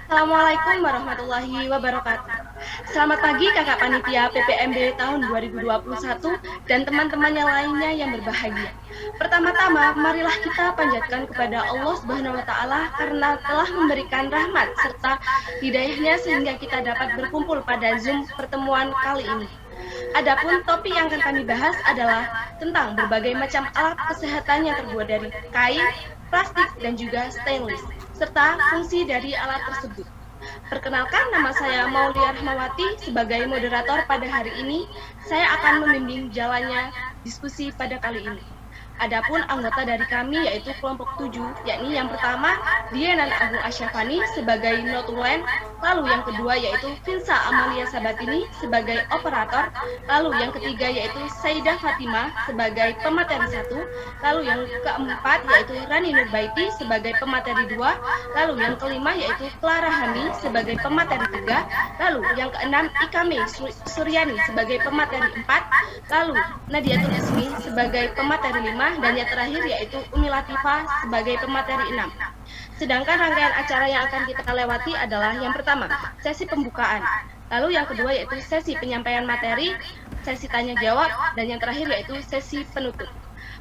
Assalamualaikum warahmatullahi wabarakatuh. Selamat pagi kakak panitia PPMB tahun 2021 dan teman-teman yang lainnya yang berbahagia. Pertama-tama, marilah kita panjatkan kepada Allah Subhanahu wa taala karena telah memberikan rahmat serta hidayahnya sehingga kita dapat berkumpul pada Zoom pertemuan kali ini. Adapun topik yang akan kami bahas adalah tentang berbagai macam alat kesehatan yang terbuat dari kain, plastik, dan juga stainless, serta fungsi dari alat tersebut. Perkenalkan, nama saya Maulia Rahmawati. Sebagai moderator pada hari ini, saya akan membimbing jalannya diskusi pada kali ini. Adapun anggota dari kami yaitu kelompok 7, yakni yang pertama Diana Agung Asyafani sebagai notulen, lalu yang kedua yaitu Finsa Amalia Sabatini sebagai operator, lalu yang ketiga yaitu Saidah Fatimah sebagai pemateri 1, lalu yang keempat yaitu Rani Nurbaiti sebagai pemateri 2, lalu yang kelima yaitu Clara Hami sebagai pemateri 3, lalu yang keenam Ikame Suryani sebagai pemateri 4, lalu Nadia Ismi sebagai pemateri 5, dan yang terakhir yaitu Umi Latifah sebagai pemateri 6. Sedangkan rangkaian acara yang akan kita lewati adalah yang pertama, sesi pembukaan. Lalu yang kedua yaitu sesi penyampaian materi, sesi tanya jawab, dan yang terakhir yaitu sesi penutup.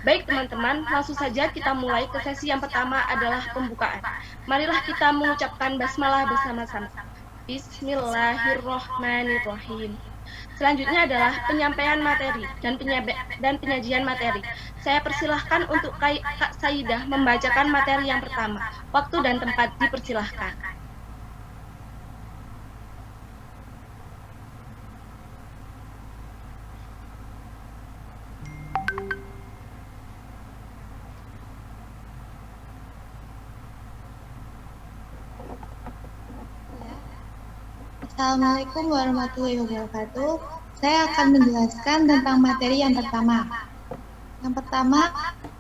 Baik teman-teman, langsung saja kita mulai ke sesi yang pertama adalah pembukaan. Marilah kita mengucapkan basmalah bersama-sama. Bismillahirrohmanirrohim. Selanjutnya adalah penyampaian materi dan penyajian materi. Saya persilahkan untuk Kak Saidah membacakan materi yang pertama. Waktu dan tempat dipersilahkan. Assalamualaikum warahmatullahi wabarakatuh. Saya akan menjelaskan tentang materi yang pertama. Yang pertama,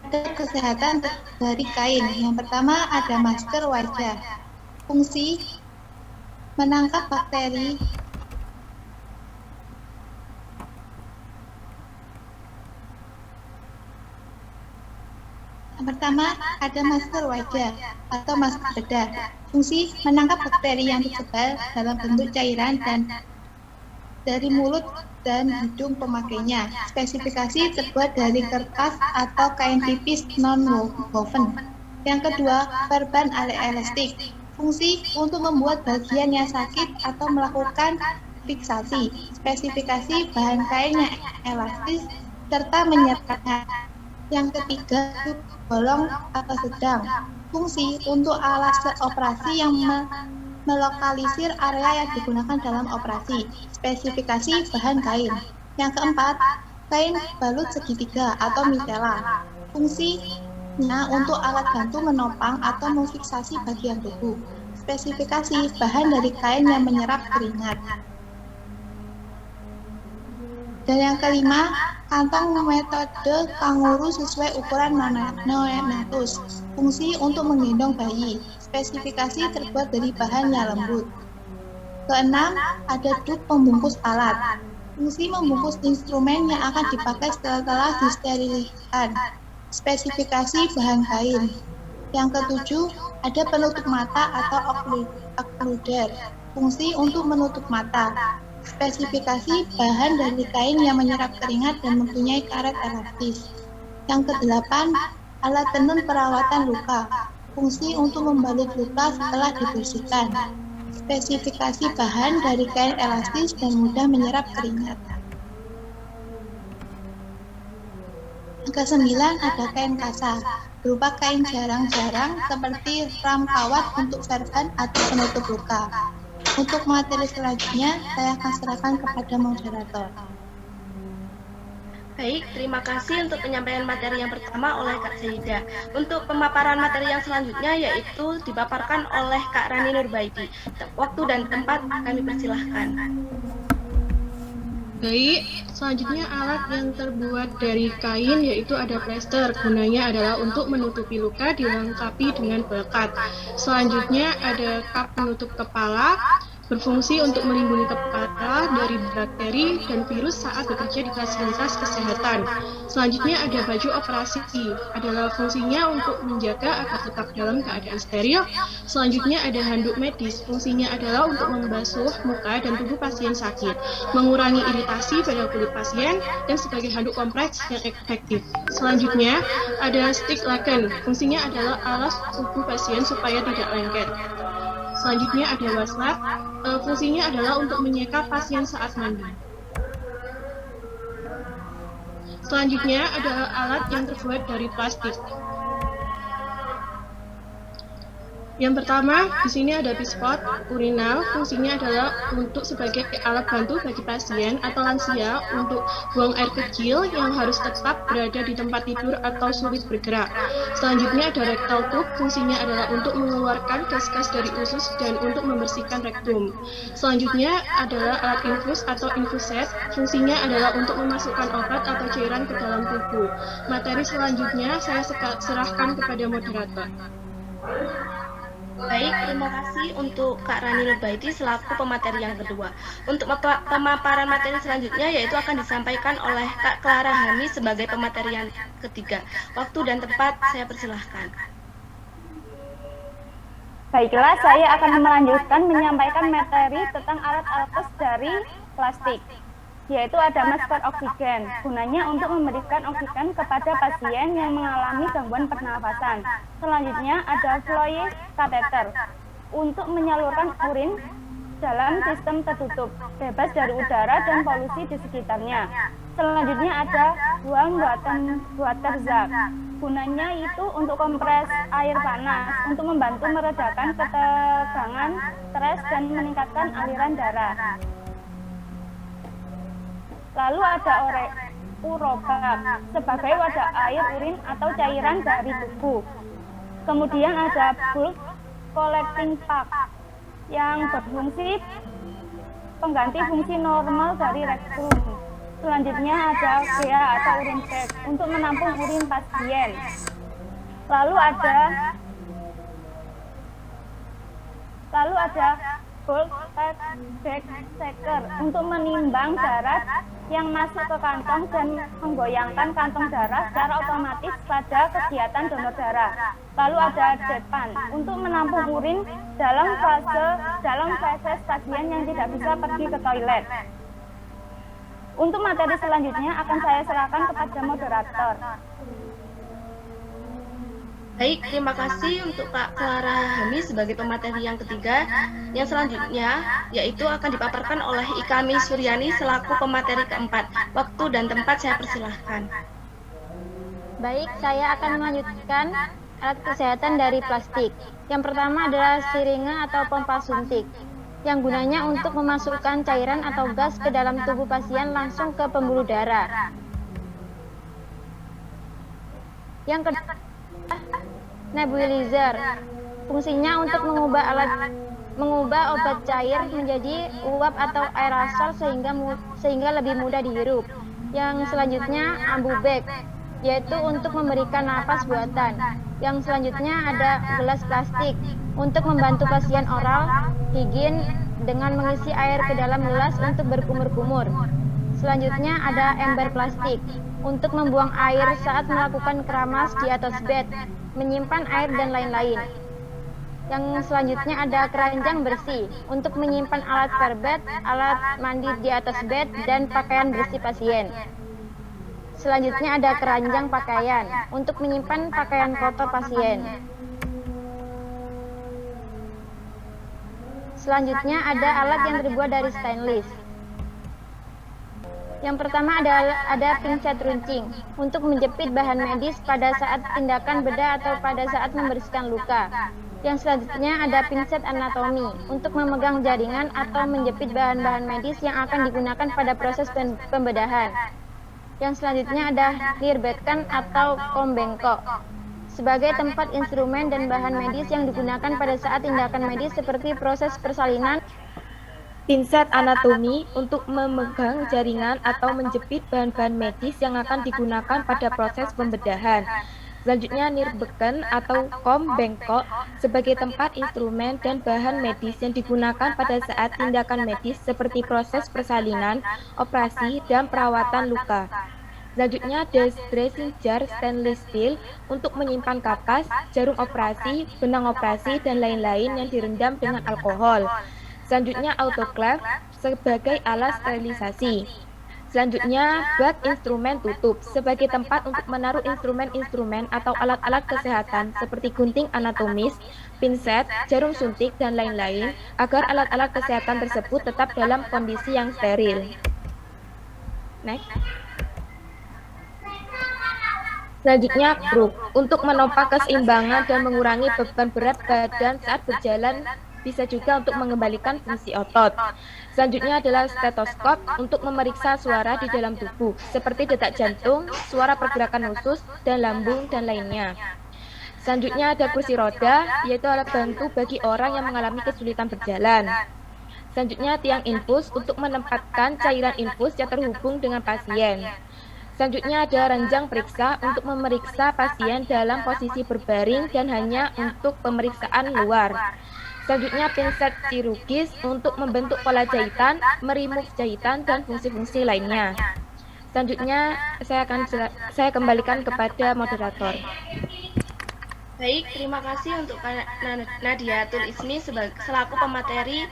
ada kesehatan dari kain. Yang pertama, ada masker wajah. Fungsi menangkap bakteri. Yang pertama, ada masker wajah atau masker bedah. Fungsi menangkap bakteri yang tersebar dalam bentuk cairan dan dari mulut dan hidung pemakainya. Spesifikasi terbuat dari kertas atau kain tipis non-woven. Yang kedua, perban elastik. Fungsi untuk membuat bagian yang sakit atau melakukan fiksasi. Spesifikasi bahan kain yang elastis serta menyertakan. Yang ketiga, bolong atau sedang. Fungsi untuk alat operasi yang melokalisir area yang digunakan dalam operasi. Spesifikasi bahan kain. Yang keempat, kain balut segitiga atau mitela. Fungsinya untuk alat bantu menopang atau memfiksasi bagian tubuh. Spesifikasi bahan dari kain yang menyerap keringat. Dan yang kelima, kantong metode kanguru sesuai ukuran neonatus. Fungsi untuk menggendong bayi. Spesifikasi terbuat dari bahan yang lembut. Keenam, ada duk pembungkus alat. Fungsi membungkus instrumen yang akan dipakai setelah disterilkan. Spesifikasi bahan kain. Yang ketujuh, ada penutup mata atau occluder. Fungsi untuk menutup mata. Spesifikasi bahan dari kain yang menyerap keringat dan mempunyai karet elastis. Yang kedelapan, alat tenun perawatan luka. Fungsi untuk membalut luka setelah dibersihkan. Spesifikasi bahan dari kain elastis dan mudah menyerap keringat. Yang kesembilan, ada kain kasa, berupa kain jarang-jarang seperti ram kawat untuk verban atau penutup luka. Untuk materi selanjutnya, saya akan serahkan kepada moderator. Baik, terima kasih untuk penyampaian materi yang pertama oleh Kak Saidah. Untuk pemaparan materi yang selanjutnya yaitu dipaparkan oleh Kak Rani Nurbaiti. Waktu dan tempat kami persilahkan. Baik, selanjutnya alat yang terbuat dari kain yaitu ada plester. Gunanya adalah untuk menutupi luka dilengkapi dengan pelekat. Selanjutnya ada kap penutup kepala. berfungsi untuk melindungi kepala dari bakteri dan virus saat bekerja di fasilitas kesehatan. Selanjutnya ada baju operasi, adalah fungsinya untuk menjaga agar tetap dalam keadaan steril. Selanjutnya ada handuk medis, fungsinya adalah untuk membasuh muka dan tubuh pasien sakit, mengurangi iritasi pada kulit pasien, dan sebagai handuk kompleks yang efektif. Selanjutnya ada stick laken, fungsinya adalah alas tubuh pasien supaya tidak lengket. Selanjutnya ada waslap, fungsinya adalah untuk menyeka pasien saat mandi. Selanjutnya adalah alat yang terbuat dari plastik. Yang pertama, di sini ada bispot urinal, fungsinya adalah untuk sebagai alat bantu bagi pasien atau lansia untuk buang air kecil yang harus tetap berada di tempat tidur atau sulit bergerak. Selanjutnya ada rectal tube, fungsinya adalah untuk mengeluarkan gas-gas dari usus dan untuk membersihkan rektum. Selanjutnya adalah alat infus atau infuset, fungsinya adalah untuk memasukkan obat atau cairan ke dalam tubuh. Materi selanjutnya saya serahkan kepada moderator. Baik, terima kasih untuk Kak Rani Nubaiti selaku pemateri yang kedua. Untuk pemaparan materi selanjutnya yaitu akan disampaikan oleh Kak Clara Hani sebagai pemateri yang ketiga. Waktu dan tempat saya persilahkan. Baiklah, saya akan melanjutkan menyampaikan materi tentang alat-alat tes dari plastik, yaitu ada masker oksigen, gunanya untuk memberikan oksigen kepada pasien yang mengalami gangguan pernafasan. Selanjutnya ada fluid catheter, untuk menyalurkan urin dalam sistem tertutup, bebas dari udara dan polusi di sekitarnya. Selanjutnya ada warm water jar, gunanya itu untuk kompres air panas, untuk membantu meredakan ketegangan, stres, dan meningkatkan aliran darah. Lalu ada urobak sebagai wadah air urin atau cairan dari tubuh. Kemudian ada bulk collecting pack yang berfungsi pengganti fungsi normal dari rektum. Selanjutnya ada bea atau urin bag untuk menampung urin pasien. Lalu ada bulk bag checker untuk menimbang darah yang masuk ke kantong dan menggoyangkan kantong darah secara otomatis pada kegiatan donor darah. Lalu ada depan untuk menampung urin dalam fase pasien yang tidak bisa pergi ke toilet. Untuk materi selanjutnya akan saya serahkan kepada moderator. Baik, terima kasih untuk Kak Clara Hani sebagai pemateri yang ketiga. Yang selanjutnya yaitu akan dipaparkan oleh Ikami Suryani selaku pemateri keempat. Waktu dan tempat saya persilahkan. Baik, saya akan melanjutkan alat kesehatan dari plastik. Yang pertama adalah siringe atau pompa suntik, yang gunanya untuk memasukkan cairan atau gas ke dalam tubuh pasien langsung ke pembuluh darah. Yang kedua, nebulizer, fungsinya untuk mengubah obat cair menjadi uap atau aerosol sehingga lebih mudah dihirup. Yang selanjutnya ambu bag, yaitu untuk memberikan napas buatan. Yang selanjutnya ada gelas plastik untuk membantu pasien oral higien dengan mengisi air ke dalam gelas untuk berkumur-kumur. Selanjutnya ada ember plastik untuk membuang air saat melakukan keramas di atas bed, menyimpan air dan lain-lain. Yang selanjutnya ada keranjang bersih untuk menyimpan alat verbet, alat mandi di atas bed, dan pakaian bersih pasien. Selanjutnya ada keranjang pakaian untuk menyimpan pakaian kotor pasien. Selanjutnya ada alat yang terbuat dari stainless. Yang pertama ada pinset runcing untuk menjepit bahan medis pada saat tindakan bedah atau pada saat membersihkan luka. Yang selanjutnya ada pinset anatomi untuk memegang jaringan atau menjepit bahan-bahan medis yang akan digunakan pada proses pembedahan. Yang selanjutnya ada lirbekan atau kombengkok sebagai tempat instrumen dan bahan medis yang digunakan pada saat tindakan medis seperti proses persalinan. Pinset anatomi untuk memegang jaringan atau menjepit bahan-bahan medis yang akan digunakan pada proses pembedahan. Selanjutnya nirbeken atau kom bengkok sebagai tempat instrumen dan bahan medis yang digunakan pada saat tindakan medis seperti proses persalinan, operasi, dan perawatan luka. Selanjutnya dressing jar stainless steel untuk menyimpan kapas, jarum operasi, benang operasi, dan lain-lain yang direndam dengan alkohol. Selanjutnya autoclave sebagai alat sterilisasi. Selanjutnya, bak instrumen tutup sebagai tempat untuk menaruh instrumen-instrumen atau alat-alat kesehatan seperti gunting anatomis, pinset, jarum suntik, dan lain-lain agar alat-alat kesehatan tersebut tetap dalam kondisi yang steril. Next. Selanjutnya, kruk untuk menopang keseimbangan dan mengurangi beban berat badan saat berjalan, bisa juga untuk mengembalikan fungsi otot. Selanjutnya adalah stetoskop untuk memeriksa suara di dalam tubuh, seperti detak jantung, suara pergerakan usus, dan lambung, dan lainnya. Selanjutnya ada kursi roda, yaitu alat bantu bagi orang yang mengalami kesulitan berjalan. Selanjutnya tiang infus untuk menempatkan cairan infus yang terhubung dengan pasien. Selanjutnya ada ranjang periksa untuk memeriksa pasien dalam posisi berbaring dan hanya untuk pemeriksaan luar. Selanjutnya pinset chirurgis untuk membentuk pola jahitan, merimove jahitan, dan fungsi-fungsi lainnya. Selanjutnya saya kembalikan kepada moderator. Baik, terima kasih untuk Nadiatul Ismi selaku pemateri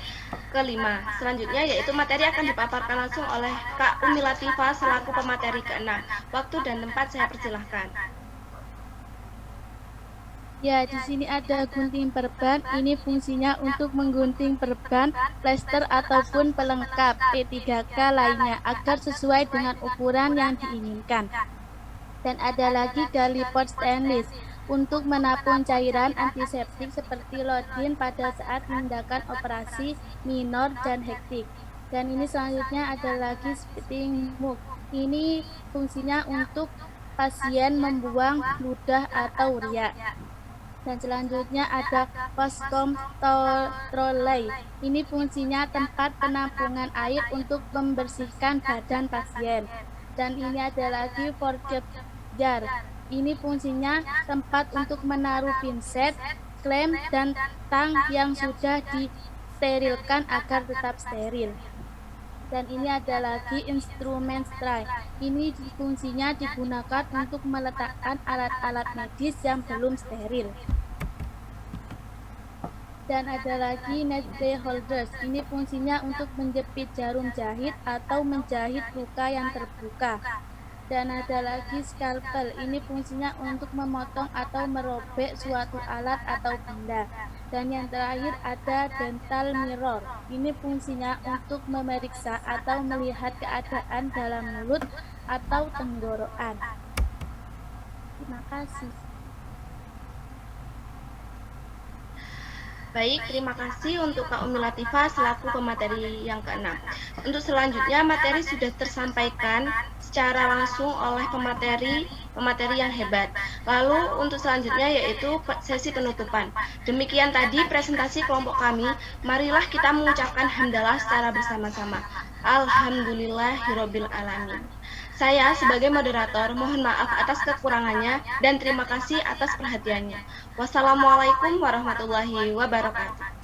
kelima. Selanjutnya yaitu materi akan dipaparkan langsung oleh Kak Umi Latifah selaku pemateri keenam. Waktu dan tempat saya persilahkan. Ya, di sini ada gunting perban. Ini fungsinya untuk menggunting perban, plester ataupun pelengkap P3K lainnya agar sesuai dengan ukuran yang diinginkan. Dan ada lagi Galipot stainless untuk menampung cairan antiseptik seperti lodin pada saat tindakan operasi minor dan hektik. Dan ini selanjutnya ada lagi spitting mug. Ini fungsinya untuk pasien membuang ludah atau urea. Dan selanjutnya ada Poscom trolley. Ini fungsinya tempat penampungan air untuk membersihkan badan pasien. Dan ini ada lagi forceps jar. Ini fungsinya tempat untuk menaruh pinset, klem, dan tang yang sudah disterilkan agar tetap steril. Dan ini ada lagi instrumen tray. Ini fungsinya digunakan untuk meletakkan alat-alat medis yang belum steril. Dan ada lagi needle holders. Ini fungsinya untuk menjepit jarum jahit atau menjahit luka yang terbuka. Dan ada lagi scalpel. Ini fungsinya untuk memotong atau merobek suatu alat atau benda. Dan yang terakhir ada dental mirror. Ini fungsinya untuk memeriksa atau melihat keadaan dalam mulut atau tenggorokan. Terima kasih. Baik, terima kasih untuk Kak Umi Latifah selaku pemateri yang keenam. Untuk selanjutnya, materi sudah tersampaikan secara langsung oleh pemateri yang hebat. Lalu untuk selanjutnya yaitu sesi penutupan. Demikian tadi presentasi kelompok kami. Marilah kita mengucapkan hamdalah secara bersama-sama. Alhamdulillahirabbil alamin. Saya sebagai moderator mohon maaf atas kekurangannya dan terima kasih atas perhatiannya. Wassalamualaikum warahmatullahi wabarakatuh.